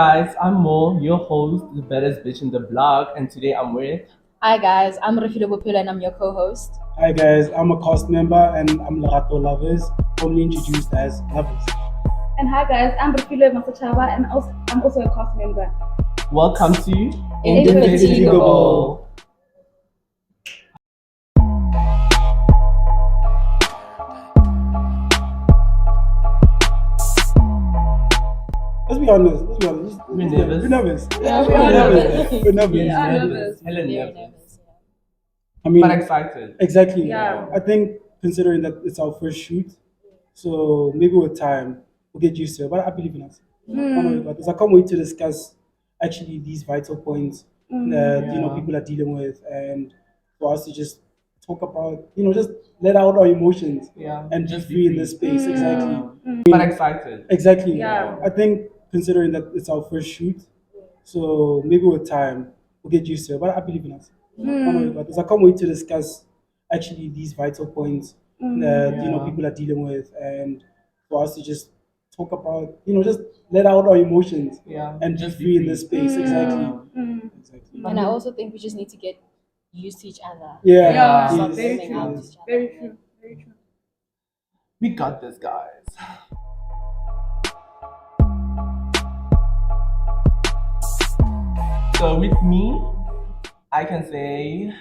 Guys, I'm Mo, your host, the baddest bitch in the block, and today I'm with. Hi guys, I'm Refilo Bopila and I'm your co-host. Hi guys, I'm a cast member and I'm Larato Lovers, formerly introduced as Lovers. And hi guys, I'm Rafilo Masachava and I'm also a cast member. Welcome to Indefatigable. Let's be honest. We're nervous. We're nervous. Yeah, we We're are nervous. We're nervous. Yeah, Yeah, nervous. Hella Very nervous. nervous. I mean, But excited. exactly. Yeah. I think considering that it's our first shoot, so maybe with time we'll get used to it. But I believe in us. I know we got this. I can't wait to discuss actually these vital points that Yeah. people are dealing with, and for us to just talk about just let out our emotions Yeah. and Just be be free in free. this space. Exactly. Yeah. But excited. Exactly. Yeah. I think considering that it's our first shoot, so maybe with time we'll get used to it. But I believe in us. I know we got this. I can't wait to discuss actually these vital points that Yeah. people are dealing with, and for us to just talk about just let out our emotions Yeah. and Just be be free in free. this space. Exactly. Yeah. Exactly. And I also think we just need to get used to each other. Yeah. Yeah. Stop Yes, Very warming true. up to yes. each other. Very true. Very true. We got this, guys. So with me, I can say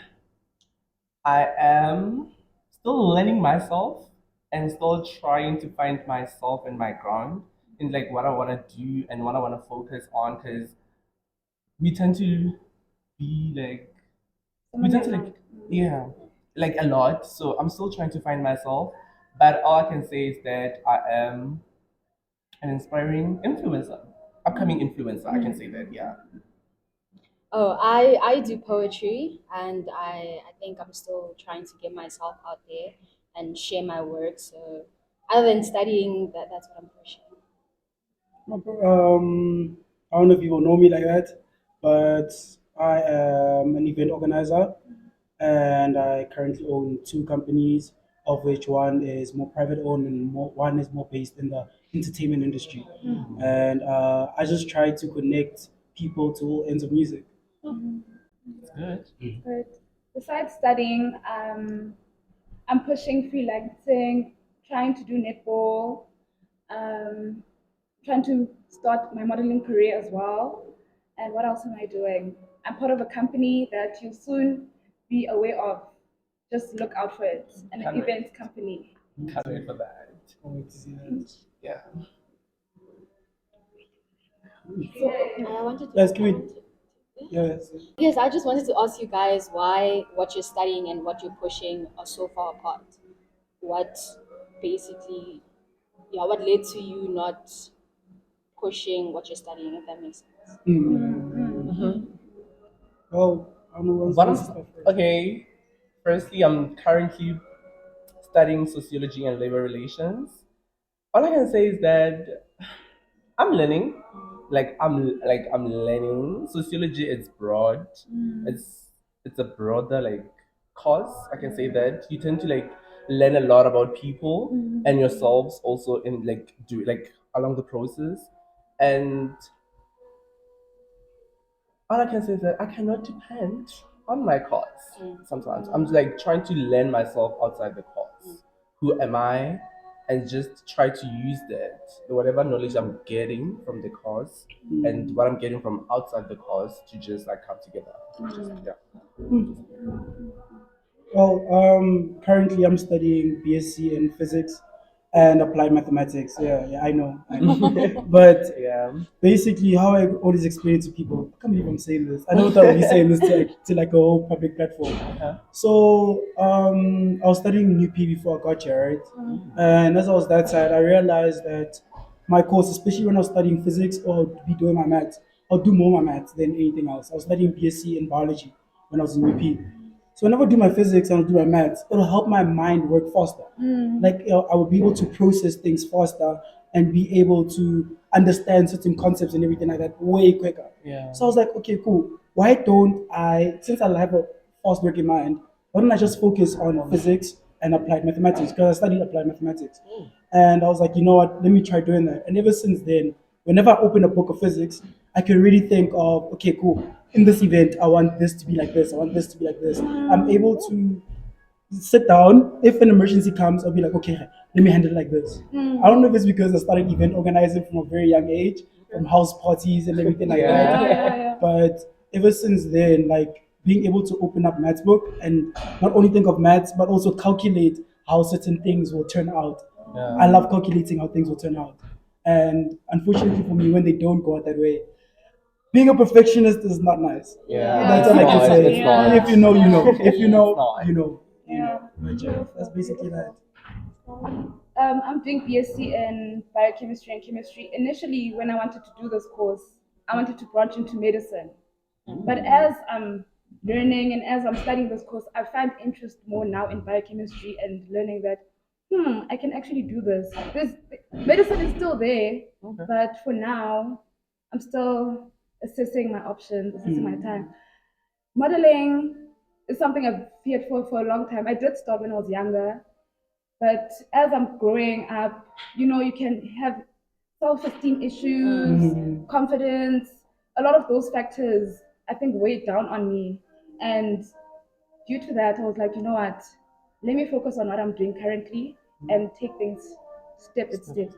I am still learning myself and still trying to find myself and my ground in like what I want to do and what I want to focus on because we tend to be like we tend to like yeah like a lot. So I'm still trying to find myself, but all I can say is that I am an inspiring influencer, upcoming influencer. I can say that, yeah. Oh, I do poetry and I think I'm still trying to get myself out there and share my work. So other than studying, that's what I'm pushing. I don't know if you will know me like that, but I am an event organizer and I currently own two companies, of which one is more private owned and one is more based in the entertainment industry. And I just try to connect people to all ends of music. It's good. But besides studying, I'm pushing freelancing, trying to do netball, um, trying to start my modeling career as well. And what else am I doing? I'm part of a company that you'll soon be aware of. Just look out for it. An Can't wait. events company. Can't wait for that. Can't wait to see that. Yeah. So I wanted to. Yes, I can we- wanted- Yes. Yes, I just wanted to ask you guys why what you're studying and what you're pushing are so far apart. What basically, yeah, what led to you not pushing what you're studying, if that makes sense? Well, I don't know what's What what's I'm, the stuff first. okay, firstly, I'm currently studying sociology and labor relations. All I can say is that I'm learning. I'm learning. Sociology is broad. It's it's a broader like course. I can say that you tend to like learn a lot about people and yourselves also in like do like along the process. And all I can say is that I cannot depend on my course. Sometimes I'm like trying to learn myself outside the course. Who am I? And just try to use that, whatever knowledge I'm getting from the course and what I'm getting from outside the course to just like come together. Just, yeah. Well, currently I'm studying BSc in physics and applied mathematics. Yeah, I know. But Yeah. basically, how I always explain it to people, I can't believe I'm saying this. I never thought I'd be saying this to like a whole public platform. Uh-huh. So, I was studying UP before I got here, right? And as I was that side, I realized that my course, especially when I was studying physics or be doing my maths, I'll do more my maths than anything else. I was studying BSc in biology when I was in UP. So whenever I do my physics and I do my maths, it'll help my mind work faster. Like I will be able to process things faster and be able to understand certain concepts and everything like that way quicker. Yeah. So I was like, okay, cool. Why don't I, since I have a fast working mind, why don't I just focus on physics and applied mathematics? Because I studied applied mathematics. And I was like, you know what, let me try doing that. And ever since then, whenever I open a book of physics, I can really think of, okay, cool. In this event, I want this to be like this. I want this to be like this. I'm able to sit down. If an emergency comes, I'll be like, okay, let me handle it like this. I don't know if it's because I started event organizing from a very young age, from house parties and everything like Yeah. that. But ever since then, like being able to open up maths book and not only think of maths, but also calculate how certain things will turn out. Yeah. I love calculating how things will turn out. And unfortunately for me, when they don't go out that way, being a perfectionist is not nice. Yeah. That's all I can It's say. It's not. If you know, you know. If you It's know, not. you know. Yeah. But yeah, that's basically that. I'm doing BSc in biochemistry and chemistry. Initially, when I wanted to do this course, I wanted to branch into medicine. But as I'm learning and as I'm studying this course, I find interest more now in biochemistry and learning that, I can actually do this. Medicine is still there, but for now, I'm still assessing my options, assessing my time. Modeling is something I've feared for a long time. I did start when I was younger, but as I'm growing up, you can have self-esteem issues, confidence, a lot of those factors, I think, weighed down on me. And due to that, I was like, you know what? Let me focus on what I'm doing currently and take things step by step.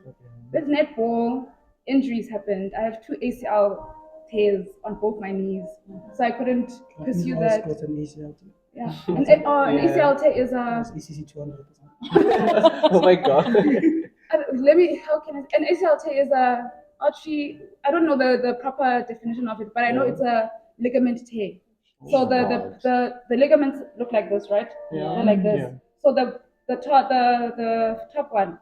With netball, injuries happened. I have two ACL tears on both my knees, so I couldn't pursue I that. got an ACL. Yeah, an ACL tear is a ECC 200. Oh my god. let me how can I, an ACLT is a artery. I don't know the proper definition of it, but I know it's a ligament tear. So the ligaments look like this, right? Yeah. They're like this. Yeah. So the top one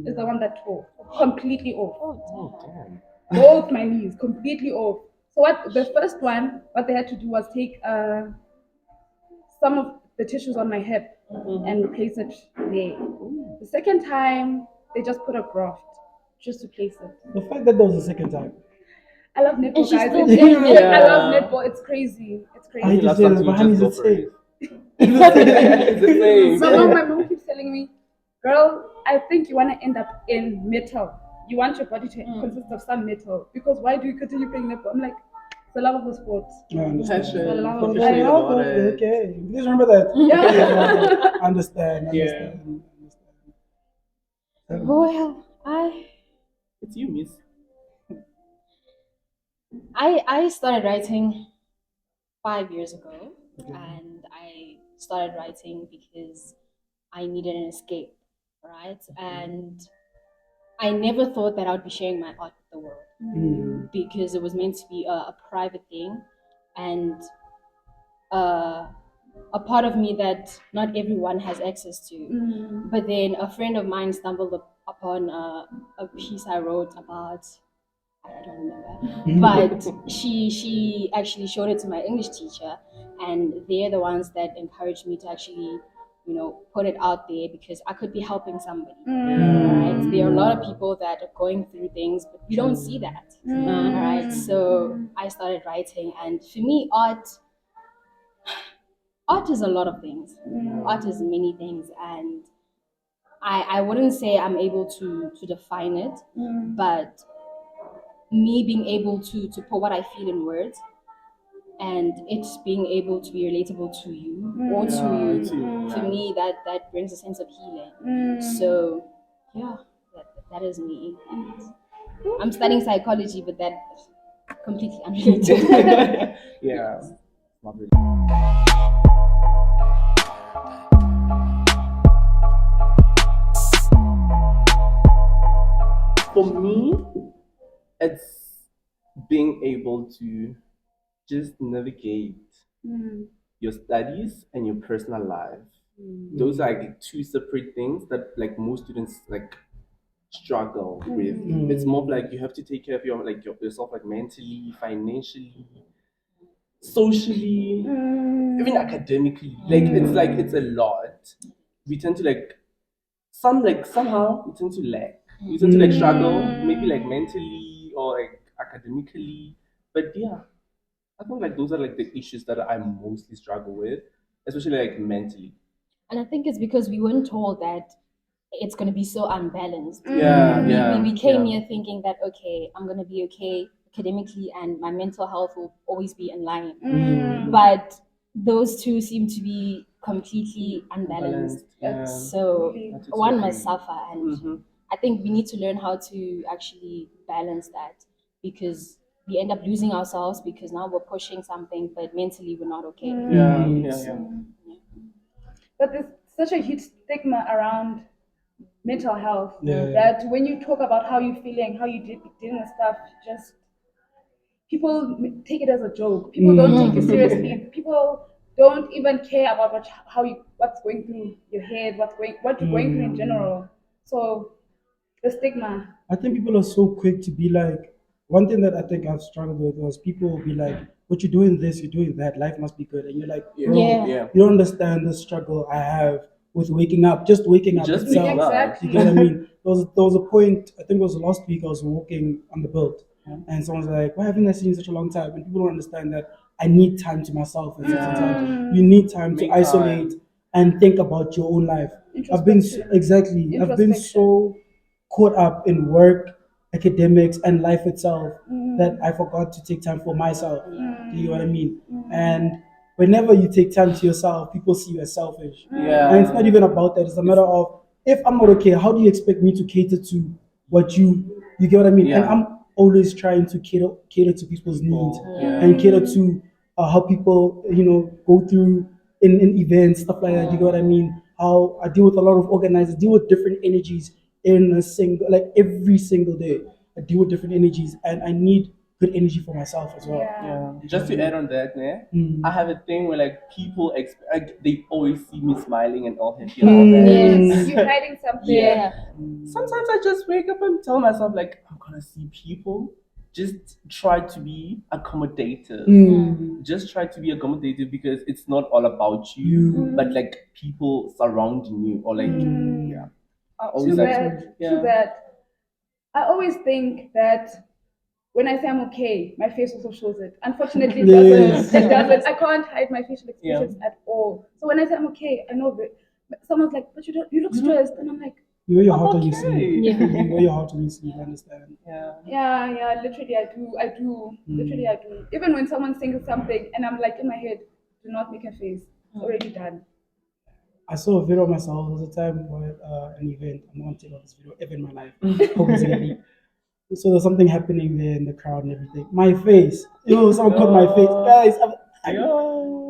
is the one that tore completely off. Oh damn. Both my knees completely off. So the first one, what they had to do was take some of the tissues on my hip and replace it there. The second time, they just put a graft just to place it. The fact that there was a second time. I love netball, And she's guys. still I doing it. love netball. It's crazy. It's I crazy. just That's said something you behind just is go it for it. safe? It's the same. My mom keeps telling me, girl, I think you want to end up in metal. You want your body to consist of some metal. Because why do you continue playing netball? I'm like, it's the love of the sport. I understand. Passion, I love it. I passionate love about it. it. Okay. Please remember that. Yeah. Understand. Yeah. Well, I It's you, miss. I started writing 5 years ago, and I started writing because I needed an escape, right? And I never thought that I would be sharing my art with the world because it was meant to be a private thing, and a part of me that not everyone has access to. But then a friend of mine stumbled upon a piece I wrote about, I don't remember, but she actually showed it to my English teacher, and they're the ones that encouraged me to actually, put it out there because I could be helping somebody. Right? There are a lot of people that are going through things, but we don't see that. All right, so I started writing, and for me, art is a lot of things. Art is many things, and I wouldn't say I'm able to define it, but me being able to put what I feel in words and it being able to be relatable to you or to you, for me that brings a sense of healing. So yeah, that is me. I'm studying psychology, but that completely unrelated. Yeah. Not really. For me, it's being able to just navigate your studies and your personal life. Those are like two separate things that like most students like struggle with. It's more like you have to take care of yourself like mentally, financially, socially, even academically. It's a lot. We tend to somehow we tend to lack. We tend to struggle, maybe like mentally or like academically. But yeah, I think like those are like the issues that I mostly struggle with, especially like mentally. And I think it's because we weren't told that it's going to be so unbalanced. Yeah, We came yeah. here thinking that, okay, I'm going to be okay academically and my mental health will always be in line. Mm. But those two seem to be completely unbalanced. Yeah. So Really. I totally one agree. must suffer, and Mhm. I think we need to learn how to actually balance that, because we end up losing ourselves because now we're pushing something, but mentally we're not okay. Yeah, yeah. But there's such a huge stigma around mental health Yeah. that when you talk about how you're feeling, how you dealing with stuff, just people take it as a joke. People don't take it seriously. People don't even care about what's going through your head, what you're going through in general. So the stigma. I think people are so quick to be like, one thing that I think I've struggled with was people will be like, but you're doing this, you're doing that, life must be good. And you're like, bro, Yeah. you don't understand the struggle I have with waking up, just waking up Just itself. waking up. Exactly. You get what I mean? There was a point, I think it was last week, I was walking on the boat, and someone's like, why haven't I seen you in such a long time? And people don't understand that I need time to myself at certain times. You need time to Make isolate time. and think about your own life. I've been Introspection. I've been so caught up in work, academics, and life itself that I forgot to take time for myself. Do you know what I mean? And whenever you take time to yourself, people see you as selfish. Yeah. And it's not even about that. It's a matter of, if I'm not okay, how do you expect me to cater to what you get what I mean? And Yeah. I'm always trying to cater to people's needs Yeah. and cater to how people go through in events, stuff like that. You get what I mean? How I deal with a lot of organizers, deal with different energies in a single, like every single day. I deal with different energies, and I need good energy for myself as well. Yeah. Just to add on that, né? Mm. I have a thing where like people like they always see me smiling and all happy and all that. Yes. You're hiding something. Yeah. Sometimes I just wake up and tell myself like I'm gonna see people. Just try to be accommodative. Just try to be accommodative because it's not all about you, but like people surrounding you or like yeah. I always Too like bad. yeah. Too bad. I always think that when I say I'm okay, my face also shows it. Unfortunately, it Yes. doesn't. It doesn't. I can't hide my facial expressions at all. So when I say I'm okay, I know that someone's like, "But you look stressed," and I'm like, You wear your heart I'm on your okay. sleeve. Yeah. You wear your heart on your sleeve. I understand. "Yeah, literally, I do. Literally, I do." Even when someone's saying something, and I'm like in my head, "Do not make a face. It's already done." I saw a video of myself. There was a time where an event. I'm not going to take out this video ever in my life. Hope it's gonna be. So there's something happening there in the crowd and everything. My face. Someone caught my face. Guys,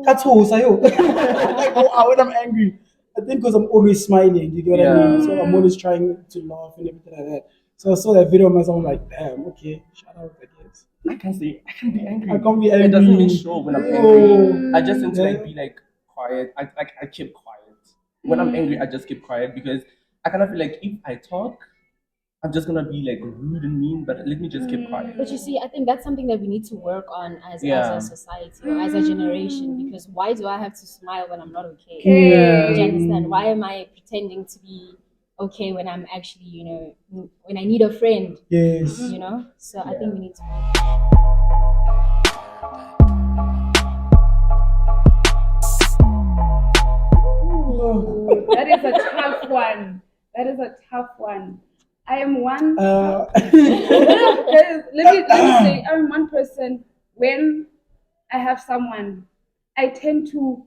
that's all, Sayo. Like, when I'm angry. I think because I'm always smiling, you get what I mean? So I'm always trying to laugh and everything like that. So I saw that video of myself, I'm like, damn, okay, shout out, I guess. I can be angry. I can't be It doesn't angry. mean show when I'm Oh. angry. I just tend to Yeah. like be like quiet. I keep quiet. When I'm angry, I just keep quiet because I kind of feel like if I talk, I'm just gonna be like rude and mean. But let me just keep quiet. But you see, I think that's something that we need to work on as Yeah. a society or as a generation. Because why do I have to smile when I'm not okay? Yeah. Do you understand? Why am I pretending to be okay when I'm actually, when I need a friend? Yes. So I think we need to. That is a tough one. That is a tough one. I am one. Let me say, I'm one person. When I have someone, I tend to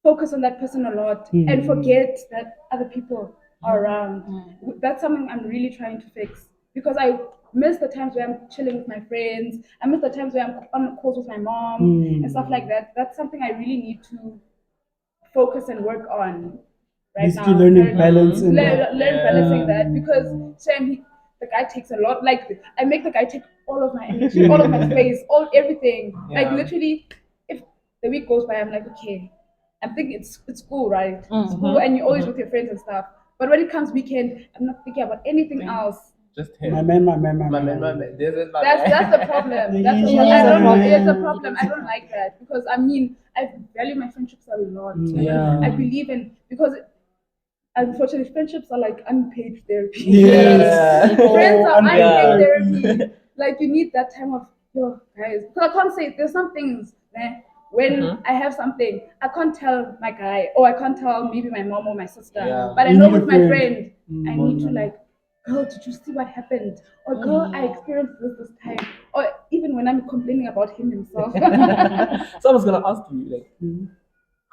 focus on that person a lot and forget that other people are around. That's something I'm really trying to fix because I miss the times where I'm chilling with my friends. I miss the times where I'm on calls with my mom and stuff like that. That's something I really need to focus and work on right Basically now. learning balance and learn balancing that because Sam, the guy takes a lot. Like I make the guy take all of my energy, all of my space, everything. Like literally, if the week goes by, I'm like, okay, I'm thinking it's school, right? School, and you're always with your friends and stuff. But when it comes weekend, I'm not thinking about anything else. Just him. my man. My man. This is my That's man. the problem. That's the It problem. is I a don't know. problem. It's a problem. I don't like that because I mean I value my friendships a lot. Yeah. I believe in because unfortunately friendships are like unpaid therapy. Yes. Friends are unpaid Yeah. therapy. Like you need that time of yo guys. Because I can't say there's some things when I have something, I can't tell my guy or I can't tell maybe my mom or my sister. Yeah. But I You know need a with my friend. friend, I need to like, girl, did you see what happened? Or girl, I experienced this time. Or even when I'm complaining about him himself. So I was gonna ask you, like,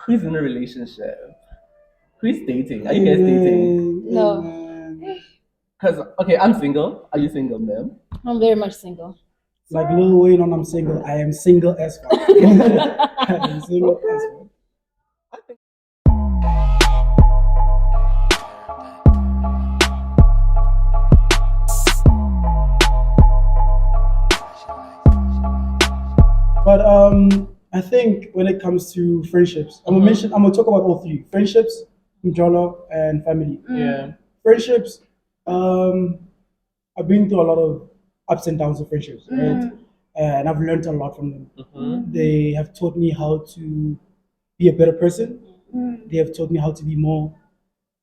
who's in a relationship? Who's dating? Are you guys dating? No. Amen. Because okay, I'm single. Are you single, ma'am? I'm very much single. Like Lil Wayne on I'm single. I am single as fuck. I am single as fuck. But I think when it comes to friendships, I'm gonna talk about all three: friendships, Njolo, and family. Yeah. Friendships, um, I've been through a lot of ups and downs of friendships, right? And I've learned a lot from them. They have taught me how to be a better person. They have taught me how to be more,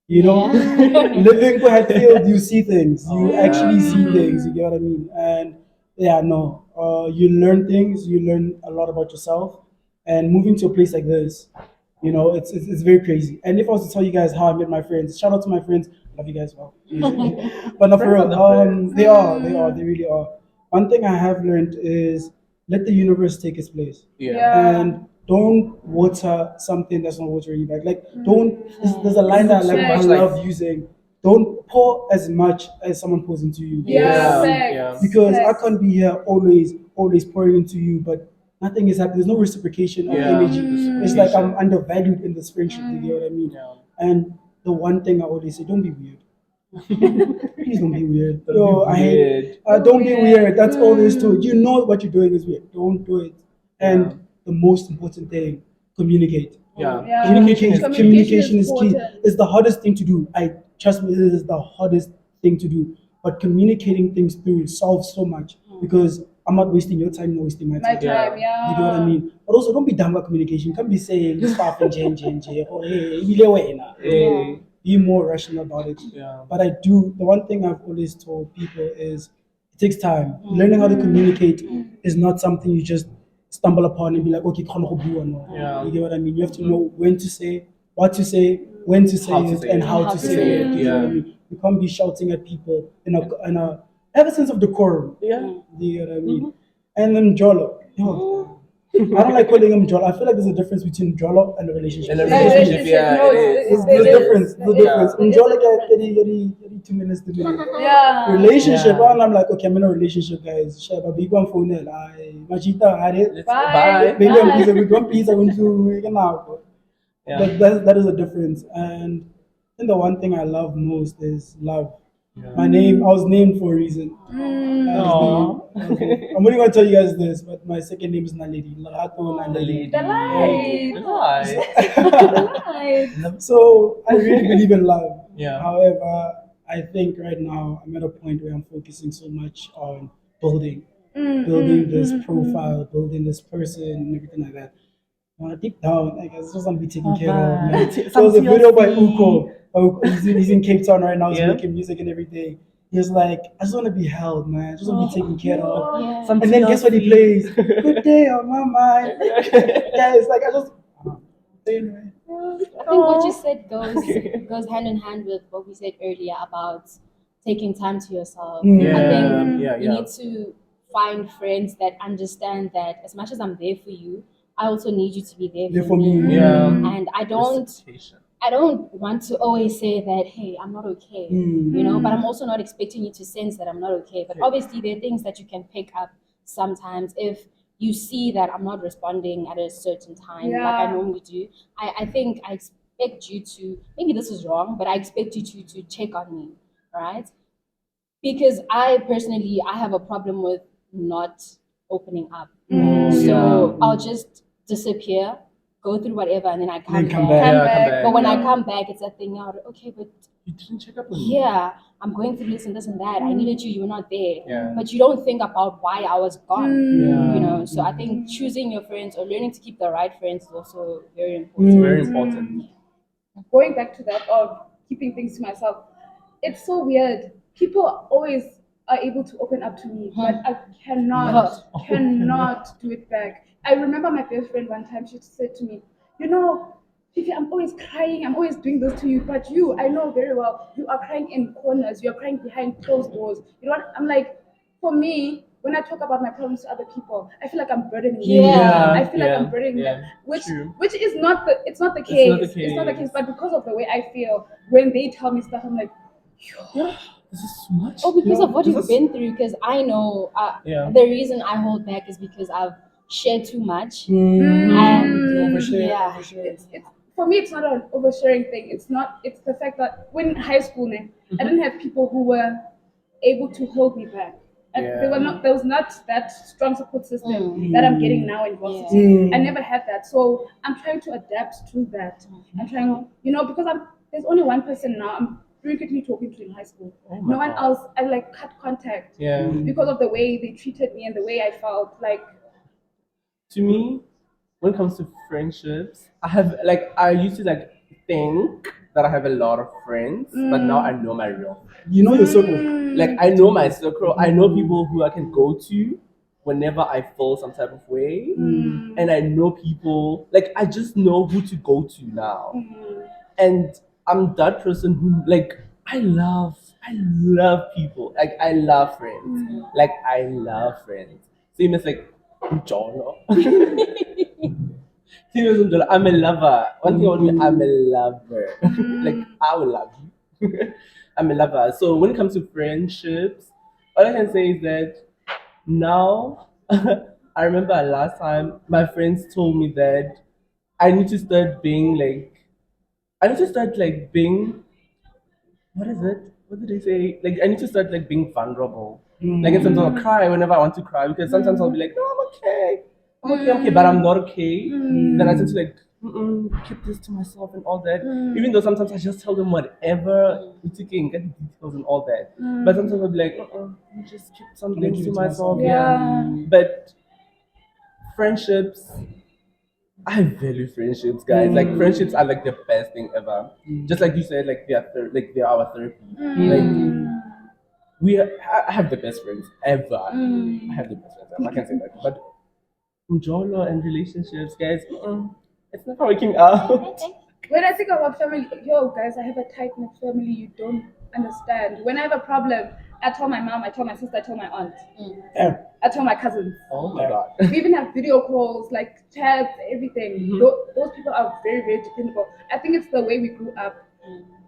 living for Hatfield, you see things. You actually see things. You get what I mean? And yeah, no, you learn things. You learn a lot about yourself. And moving to a place like this, it's very crazy. And if I was to tell you guys how I met my friends, shout out to my friends. Love you guys, well. But not for Friends real. are the friends. They really are. One thing I have learned is let the universe take its place Yeah. and don't water something that's not watering you back. Like, don't. There's a line that like So I much like- love using. Don't pour as much as someone pours into you. Yeah, Yeah. Because I facts. can't be here always pouring into you, but nothing is happening. There's no reciprocation of Yeah. energy. It's like I'm Reciprocation. undervalued in this friendship. You get what I mean? Yeah. And the one thing I always say, don't be weird. Please don't be weird. Don't Yo, be I hate. weird. Don't be weird. That's all there is to it. You know what you're doing is weird. Don't do it. And Yeah. the most important thing, communicate. Yeah. Yeah. Communication is Communication is key. important. It's the hardest thing to do. I trust me, this is the hardest thing to do. But communicating things through solves so much because I'm not wasting your time, not wasting my My time. time, yeah. You know what I mean? But also, don't be dumb about communication. Can't be saying stuff and J, or hey, ibile wena. Hey. Be more rational about it. Yeah. But the one thing I've always told people is it takes time. Learning how to communicate is not something you just stumble upon and be like, okay, kgona go bua, no. Yeah. You get what I mean? You have to know when to say, what to say, when to say How to it, say and it. how to say it. You know what I mean? You can't be shouting at people in a have a sense of decorum. Yeah. You know what I mean? And then Jolo. Yo, I don't like calling him Jolo. I feel like there's a difference between Jolo and a relationship. And a Yeah, relationship, yeah, no, it is. There's there difference. is. There's There difference. is. Njolo get 2 minutes to minute. Yeah. Relationship, and I'm like, okay, I'm in a relationship, guys. Shaba, big one phone, Machita, had it. Bye. Baby, I'm Bye. pleased. We don't please. I want to now. Yeah. That is a difference. And I think the one thing I love most is love. Yeah. I was named for a reason. I'm only going to tell you guys this, but my second name is Naledi. Larato Naledi. The light. The light. The light. So I really believe in love. Yeah. However, I think right now I'm at a point where I'm focusing so much on building this profile, building this person, and everything like that. Deep down, like, I just want to be taken care of. Man. There was a video by Uko. He's in Cape Town right now. He's Yeah. making music and everything. He's like, I just want to be held, man. I just want to be taken care of. Yeah. Some And then guess what he TLC. plays? Good day on my mind. Yeah, it's like I just. Anyway. I think what you said goes hand in hand with what we said earlier about taking time to yourself. I think Yeah. you need to find friends that understand that as much as I'm there for you, I also need you to be there There for for me. me. Yeah. And I don't want to always say that, hey, I'm not okay. But I'm also not expecting you to sense that I'm not okay. But obviously there are things that you can pick up sometimes if you see that I'm not responding at a certain time like I Yeah. normally do. I think I expect you to, maybe this is wrong, but I expect you to check on me, right? Because I personally, I have a problem with not opening up. So I'll just disappear, go through whatever, and then I come Then come back. back. Yeah, come back. But when I come back, it's a thing out. Okay, but You didn't check up on me. yeah, I'm going through this and this and that. I needed you, you were not there. Yeah. But you don't think about why I was gone. Yeah. So I think choosing your friends or learning to keep the right friends is also very It's important. very important. Going back to that of keeping things to myself, it's so weird. People always are able to open up to me, but I cannot do it back. I remember my best friend one time, she said to me, Fifi, I'm always crying, I'm always doing this to you, but I know very well, you are crying in corners, you are crying behind closed doors. You know what? I'm like, for me, when I talk about my problems to other people, I feel like I'm burdening them. Yeah. I feel like I'm burdening them, which is not the it's not the case. It's not the case. But because of the way I feel, when they tell me stuff, I'm like, Yeah, this is too much. Oh, because of what this you've is- been through. Because I know Yeah. the reason I hold back is because I've shared too much. Mm. And Overshare, yeah. overshare. it's for me, it's not an oversharing thing. It's not. It's the fact that when in high school, man, I didn't have people who were able to hold me back. And Yeah. there was not that strong support system that I'm getting now in varsity. Yeah. I never had that. So I'm trying to adapt to that. I'm trying, because there's only one person now I'm frequently talking to in high school. Oh my No one God. else. I like cut contact Yeah. because of the way they treated me and the way I felt. Like, To me, when it comes to friendships, I used to think that I have a lot of friends, but now I know my real friends. You know your circle. Like I know my circle. I know people who I can go to whenever I feel some type of way, and I know people like I just know who to go to now, and I'm that person who I love people. Like I love friends. Like I love friends. Same as like Jolo. Same as Jolo. I'm a lover. One thing about me, I'm a lover. Like I will love you. I'm a lover. So when it comes to friendships, all I can say is that now I remember last time my friends told me that I need to start being like I need to start like being what is it? What did they say? Like I need to start like being vulnerable. Like in terms of cry whenever I want to cry because sometimes I'll be like, no, I'm okay. I'm okay, but I'm not okay. Then I tend to like keep this to myself and all that. Even though sometimes I just tell them whatever it's okay and get the details and all that. But sometimes I'll be like, let me just keep some Can I things keep to it to myself. myself? Yeah. But friendships, I value friendships, guys. Like friendships are like the best thing ever. Just like you said, like they are our therapy. Like I have the best friends ever. I have the best friends ever. I can say that. But Njolo and relationships, guys, it's not working out. when I think about family, guys, I have a tight knit family. You don't understand. When I have a problem, I tell my mom, I tell my sister, I tell my aunt, Yeah. I tell my cousins. Oh my god. We even have video calls, like chats, everything. Those people are very, very dependable. I think it's the way we grew up.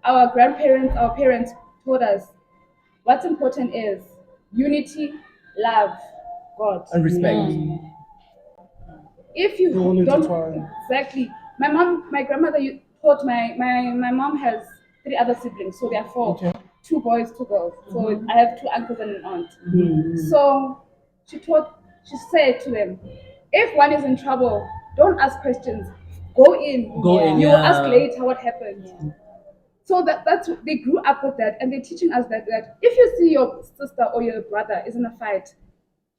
Our grandparents, our parents taught us what's important is unity, love, God. And respect. If you They're all don't intertwined. exactly, my grandmother taught my mom has 3 other siblings, so there are 4, Okay. 2 boys, 2 girls. So I have 2 uncles and an aunt. So she said to them, if one is in trouble, don't ask questions. Go in. Go in, You will ask yeah. later what happened. So that's they grew up with that, and they're teaching us that if you see your sister or your brother is in a fight,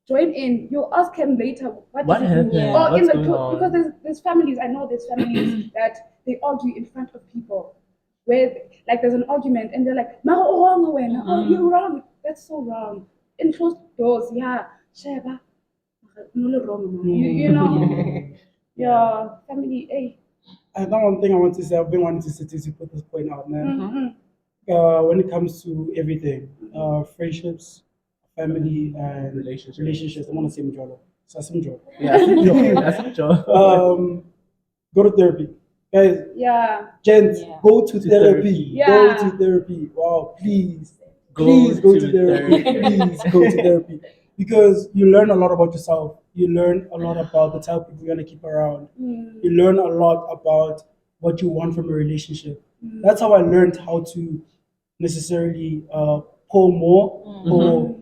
join in. You'll ask him later what What did he happened? do? Yeah. Or What's in the going group on? because there's families. I know there's families that they argue in front of people, where like there's an argument and they're like, "No, wrong, when oh you're wrong." That's so wrong. In closed doors, yeah, Sheba, no wrong, you know, yeah, family. Hey, And that one thing I want to say, I've been wanting to say to put this point out, man. mm-hmm. When it comes to everything, friendships, family, and relationships, I want to say Mjolo. So I say Mjolo. Yeah, that's a joke. Go to therapy. Guys, Yeah, gents, Yeah. go to therapy. Yeah. Go to therapy. Wow, please. Go Please go to to therapy. therapy. Please go to therapy. Because you learn a lot about yourself. You learn a lot about the type of people you're going to keep around. You learn a lot about what you want from a relationship. That's how I learned how to necessarily pour more or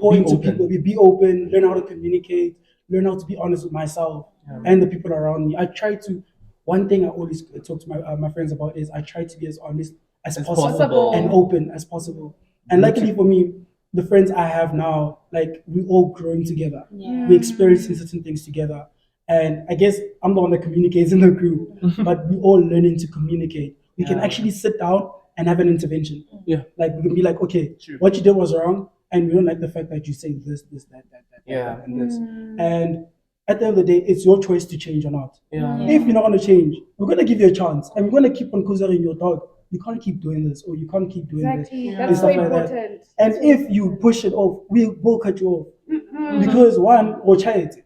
pour Be into open. people, be open, learn how to communicate, learn how to be honest with myself and the people around me. I try to. One thing I always talk to my friends about is I try to be as honest as possible and open as possible. And luckily for me, the friends I have now, like we all growing together. Yeah. We experiencing certain things together. And I guess I'm the one that communicates in the group, but we all learning to communicate. We can actually sit down and have an intervention. Yeah. Like we can be like, okay, True. what you did was wrong, and we don't like the fact that you say this, that, Yeah. and this. And at the end of the day, it's your choice to change or not. Yeah. If you're not gonna change, we're gonna give you a chance, and we're gonna keep on considering your dog. you can't keep doing this or you can't keep doing Exactly. this Yeah. and That's so stuff like that. important. And That's so if you important. push it off, we will cut you off. Mm-mm. Because one, or charity,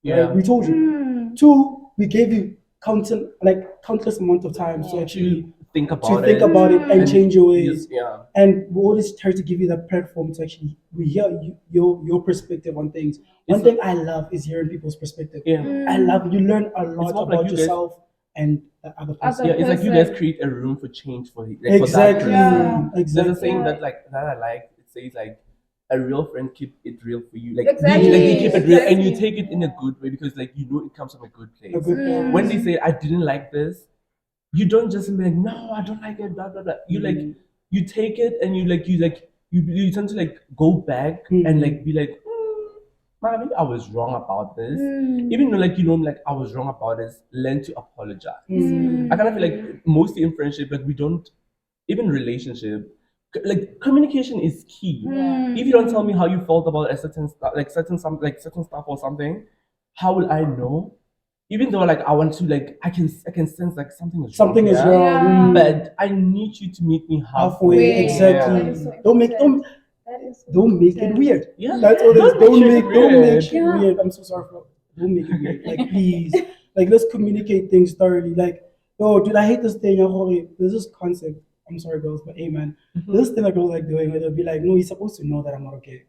Yeah. right? We told you. Mm. Two, we gave you countless amount of time to Yeah. actually To think to about think it. about it and And change your ways. yeah. And we always try to give you the platform to actually we hear your perspective on things. One It's thing I love is hearing people's perspective. Yeah. I love you learn a lot more of about like you guys- yourself and the other person. Yeah, it's like you guys person. create a room for change for like, Exactly. for that Yeah. person. There's a saying Yeah. that I like. It says like a real friend keep it real for you. Like Exactly. you keep it real and you Exactly. take it in a good way because like you know it comes from a good place. A good Yeah. When they say I didn't like this, you don't just be like, no, I don't like it, blah blah blah. You like you take it and you tend to like go back and like be like, man, maybe I was wrong about this. Even though like like I was wrong about this, learn to apologize. I kind of feel like mostly in friendship, like we don't even relationship, like communication is key. If you don't tell me how you felt about a certain stuff, like certain stuff or something, how will I know? Even though like I want to like I can sense like something is Something is wrong, wrong. Yeah. but I need you to meet me Halfway, Wait, exactly. that is so Don't make important. That is so don't make it important. weird. Yeah. That's all it is. Don't make shit Don't make weird. shit Yeah. weird. I'm so sorry for don't make it weird. Like please. Like let's communicate things thoroughly. Like, oh dude, I hate this thing. There's this concept. I'm sorry girls, but hey man, this thing that girls like doing where they'll be like, no, you're supposed to know that I'm not okay.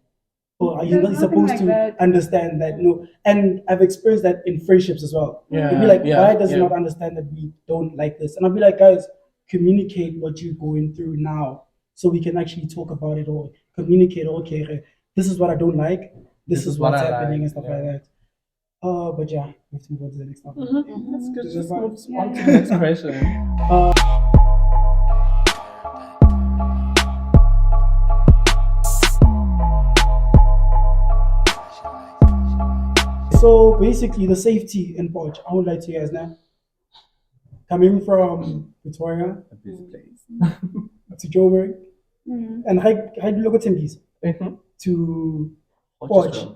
Or are you There's not nothing supposed like to that. understand that? No. And I've experienced that in friendships as well. Yeah, They'll be like, yeah, why does he yeah. not understand that we don't like this? And I'll be like, guys, communicate what you're going through now so we can actually talk about it or communicate, okay, this is what I don't like, this is what what's I happening like, and stuff yeah. like that. But yeah, we have to move on to the next topic. That's good. This Just is fine. move on to the next question. So basically, the safety in Poch, I would like to you guys now. Coming from Victoria A busy place. to Joburg Mm. and how do you look at Timbis Mhm. to Or Poch. just,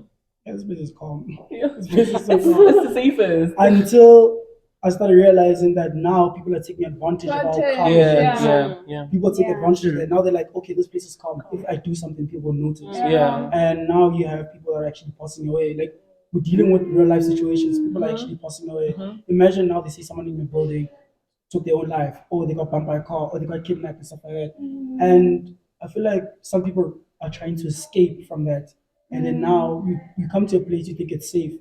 Yeah, this place is calm. Yeah, This place is so it's calm. the safest. Until I started realizing that now people are taking advantage of our Advantage, calm. Yeah. People take Yeah. advantage of it. Now they're like, okay, this place is calm. If I do something, people notice. Yeah. And now you have people that are actually passing away. Like we're dealing with real life situations. People are actually passing away. Imagine now they see someone in your building took their own life, or they got bumped by a car, or they got kidnapped and stuff like that. And I feel like some people are trying to escape from that. And then now you come to a place you think it's safe,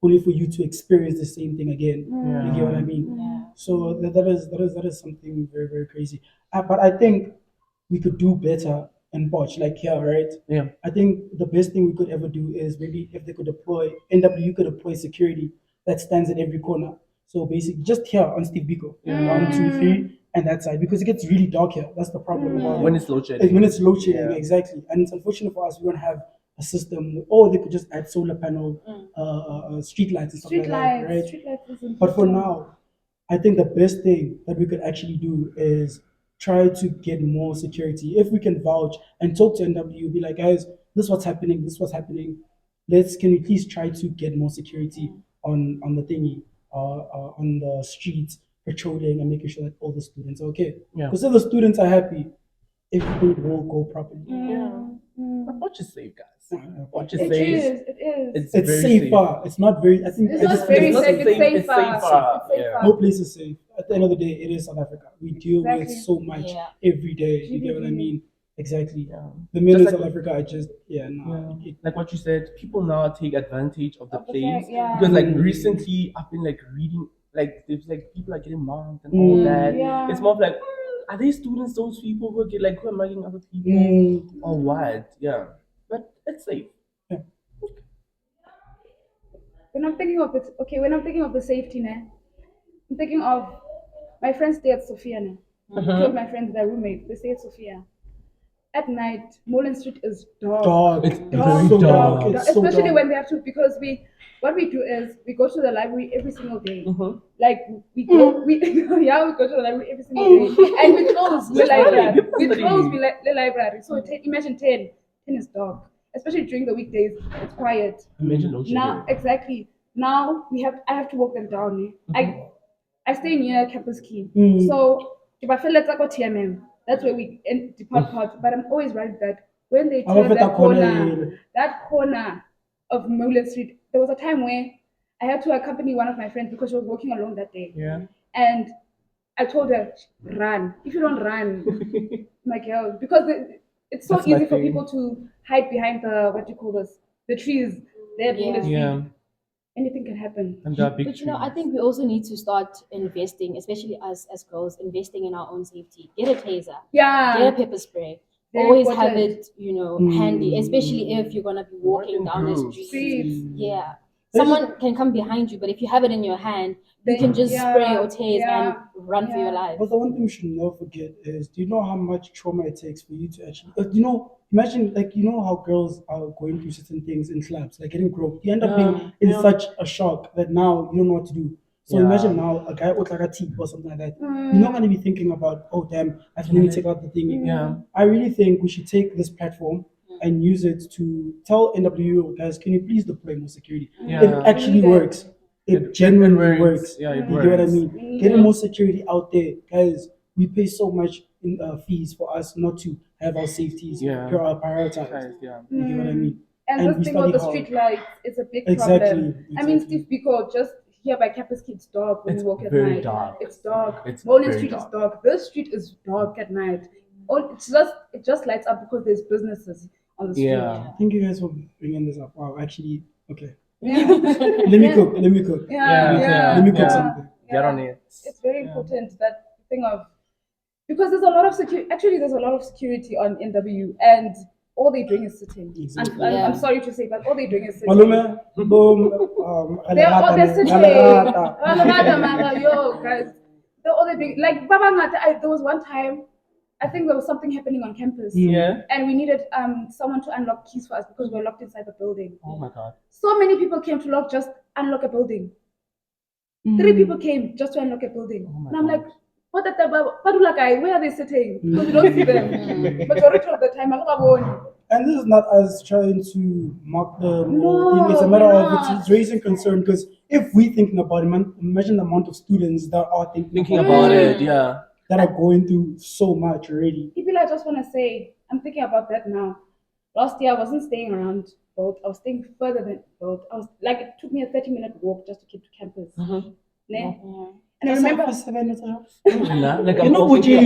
only for you to experience the same thing again. You get what I mean? Yeah. So that is something very, very crazy. But I think we could do better in Bosch, like here, right? Yeah. I think the best thing we could ever do is maybe if they could deploy NW could deploy security that stands at every corner. So basically, just here on Steve Biko, 1, 2, 3, and that side because it gets really dark here. That's the problem about it. When it's load Like, shedding. when it's load shedding, Yeah. exactly. And it's unfortunate for us we don't have a system, or they could just add solar panel, street lights and stuff Street like that, lights. right? Street lights is But for important. now, I think the best thing that we could actually do is try to get more security. If we can vouch and talk to NW, be like, guys, this is what's happening, this is what's happening. Can we please try to get more security on the thingy, on the streets, patrolling and making sure that all the students are okay. Yeah. Because if the students are happy, everything will go properly. But watch is safe, guys. Watch is It safe. is. It is. It's very safer. It's not very. I think It's not very not safe. It's safe, it's safer. safer. It's safer. no place is safe. At the end of the day, it is South Africa. We deal with Exactly. so much Yeah. every day. You get what I mean? Exactly. Yeah. The men in Just South like- Africa are just no. Like what you said, people now take advantage of the Of the place fact, yeah. because like Mm. recently I've been like reading like there's like people are getting mugged and all Mm. that. Yeah. It's more of like are they students those people who get like who are mugging other people or what? Yeah, but it's safe. When I'm thinking of it, okay, when I'm thinking of the safety net, I'm thinking of my friends stay at Sophia now. Two of my friends, their roommates, they stay at Sophia. At night, Molen Street is dark. Dark. It's Dark, very dark, dark. It's so especially dark. when they have to, because what we do is we go to the library every single day. Like we go, we we go to the library every single day, and we close the library. People We study. close the library. So imagine 10 is dark, especially during the weekdays. It's quiet. Imagine no Now, exactly. Now I have to walk them down. I stay near Campus Key. So If I feel let's go TMM, that's where we depart part. But I'm always right that when they I'm a turn bit that corner of Mullet Street, there was a time where I had to accompany one of my friends because she was walking alone that day. Yeah. And I told her, run. If you don't run, my girl, because it's so That's my easy for thing. people to hide behind the, what do you call this, the trees. There, Yeah. Yeah. anything can happen. And there are big But you know, I trees. think we also need to start investing, especially us as girls, investing in our own safety. Get a taser, Yeah. get a pepper spray. Very Always have important. it, handy, especially if you're gonna be walking down a groups. street. Streets. Yeah. There's- Someone can come behind you, but if you have it in your hand, you can just Yeah, spray or tase yeah, and run for your yeah. life. But the one thing we should never forget is, do you know how much trauma it takes for you to actually, imagine, like, you know how girls are going through certain things in clubs, like getting groped. You end up being in such a shock that now you don't know what to do. So Yeah. imagine now a guy with like a teeth or something like that. You're not going to be thinking about, oh, damn, I can let me take out the thing. Yeah. I really think we should take this platform and use it to tell NWO guys, can you please deploy more security? Yeah. It actually We need it. works. It genuinely works. Yeah, it You works. get what I mean? Getting more security out there, guys. We pay so much in fees for us not to have our safeties prioritized. Guys, yeah. You get what I mean? And, we this thing study with the hard. street lights, it's a big Exactly, problem. I mean, exactly. Steve Biko, just here by Campus Kids dark when It's you walk at very night. dark. It's dark. It's Bowling very Street dark. is dark. This street is dark at night. It just lights up because there's businesses on the street. Yeah. Thank you guys for bringing this up. Wow, actually, okay. Yeah. Let me cook. Let me cook. Yeah. Let me cook Yeah. something. Get on it. It's very important, that thing of, because there's a lot of security. Actually, there's a lot of security on NW, and all they're doing is sitting. Exactly. I'm sorry to say, but all they're doing is sitting. Malume, boom, They're all they're sitting. galerata. Yo, guys, they're all they're doing. Like Babangata, there was one time, I think there was something happening on campus. Yeah. And we needed someone to unlock keys for us because we were locked inside the building. Oh my god. So many people came to just unlock a building. 3 people came just to unlock a building. Oh my And I'm God. like, what the Padula guy, where are they sitting? Because we don't see them. Majority of the time, And this is not us trying to mock them or No, thing. It's a matter we're of not. it's raising concern because if we thinking about it, man, imagine the amount of students that are Thinking about it, yeah. that are going through so much already. People, I just want to say, I'm thinking about that now. Last year, I wasn't staying around both. I was staying further than both. I was like, it took me a 30-minute walk just to get to campus. Ne? And I remember, Like You know what you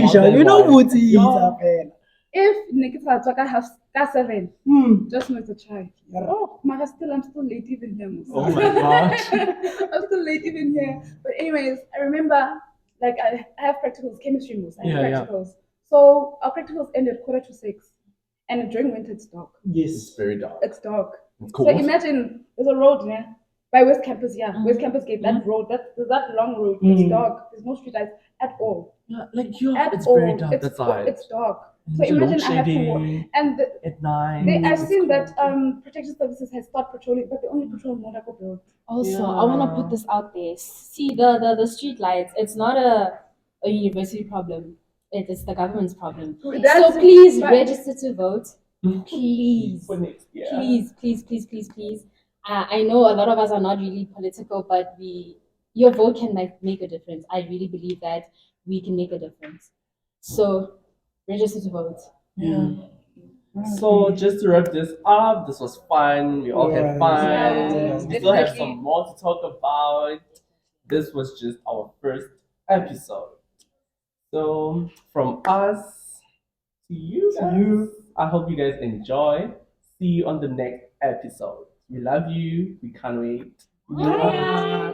if Nikita took a half 7, just know it's a try. Oh, Mara, I'm still late even here. Musa. Oh my god. I'm still late even here. But anyways, I remember, like, I have practicals, chemistry moves. I have Yeah, yeah. practicals. So our practicals ended 5:45, and during winter it's dark. Yes. It's very dark. It's dark. It's So cold. imagine there's a road there by West Campus. Yeah, West Campus Gate. That road, that long road. It's dark. There's no street lights at all. Yeah, like At it's all. very dark It's, that side. it's dark. So There's imagine load I have to walk. shedding And at night. I've It's seen that cold. protection services has started patrolling, but they only patrol Monaco build. Also, I want to put this out there. See, the street lights, it's not a university problem. It is the government's problem. That's- So please but- register to vote. Please. For next year. Please. I know a lot of us are not really political, but your vote can make a difference. I really believe that we can make a difference. So register to vote. Yeah. So just to wrap this up, this was fun. We all had Yes. fun. Yes, We still have definitely. some more to talk about. This was just our first episode. So from us to you guys, I hope you guys enjoy. See you on the next episode. We love you. We can't wait. Bye.